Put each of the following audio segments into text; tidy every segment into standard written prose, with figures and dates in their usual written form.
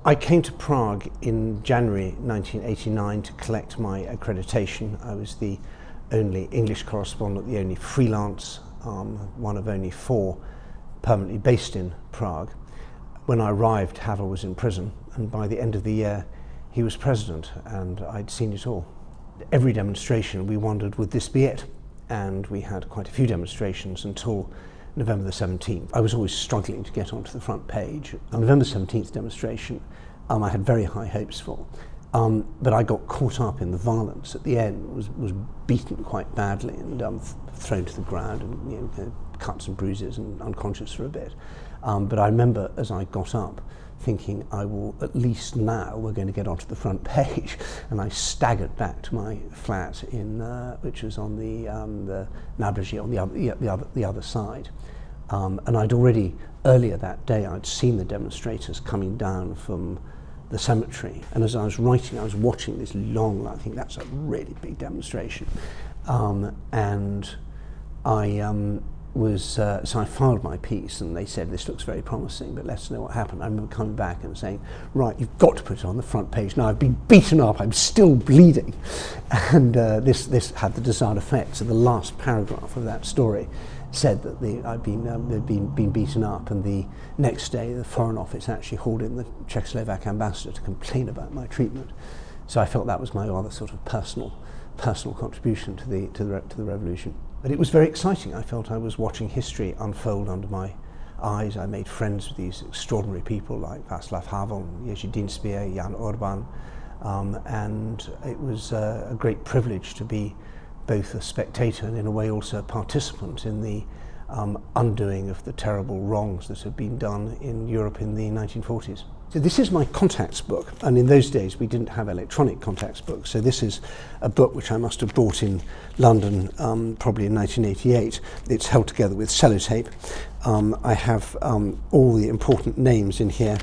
I came to Prague in January 1989 to collect my accreditation. I was the only English correspondent, the only freelance, one of only 4 permanently based in Prague. When I arrived, Havel was in prison, and by the end of the year he was president, and I'd seen it all. Every demonstration we wondered, would this be it? And we had quite a few demonstrations until November the 17th. I was always struggling to get onto the front page. On November 17th demonstration, I had very high hopes for, but I got caught up in the violence at the end, was beaten quite badly and thrown to the ground, and cuts and bruises and unconscious for a bit. But I remember as I got up thinking, I will, at least now we're going to get onto the front page, and I staggered back to my flat in which was on the Nábřeží, on the other side. And I'd already, earlier that day, I'd seen the demonstrators coming down from the cemetery, and as I was writing, I was watching this long, I think that's a really big demonstration, and I so I filed my piece, and they said, this looks very promising, but let's know what happened. I remember coming back and saying, right, you've got to put it on the front page. Now I've been beaten up, I'm still bleeding. And this had the desired effect. So the last paragraph of that story said that I'd been beaten up, and the next day the Foreign Office actually hauled in the Czechoslovak ambassador to complain about my treatment. So I felt that was my rather sort of personal contribution to the revolution. But it was very exciting. I felt I was watching history unfold under my eyes. I made friends with these extraordinary people like Václav Havel, Jiří Dienstbier, Jan Orbán, and it was a great privilege to be both a spectator and in a way also a participant in the undoing of the terrible wrongs that had been done in Europe in the 1940s. So this is my contacts book, and in those days we didn't have electronic contacts books, so this is a book which I must have bought in London probably in 1988. It's held together with sellotape. I have all the important names in here,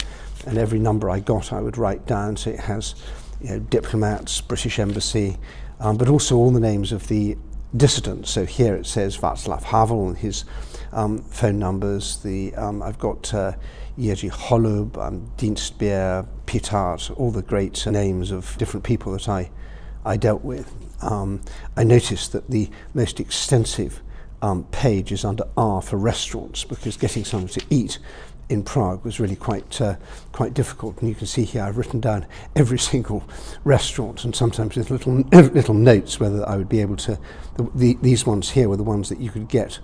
and every number I got I would write down, so it has diplomats, British Embassy, but also all the names of the dissidents. So here it says Václav Havel and his phone numbers. I've got Jiří Holub, Dienstbier, Pitart, all the great names of different people that I dealt with. I noticed that the most extensive page is under R for restaurants, because getting something to eat in Prague was really quite difficult. And you can see here I've written down every single restaurant, and sometimes with little notes whether I would be able to. These ones here were the ones that you could get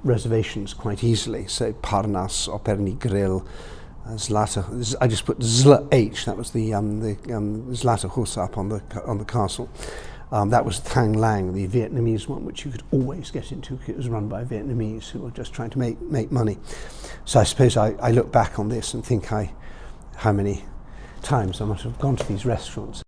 reservations quite easily. So Parnas, Operný grill, Zlata. I just put H. That was the Zlata Husa up on the castle. That was Thanh Lang, the Vietnamese one, which you could always get into. It was run by Vietnamese who were just trying to make money. So I suppose I look back on this and think how many times I must have gone to these restaurants.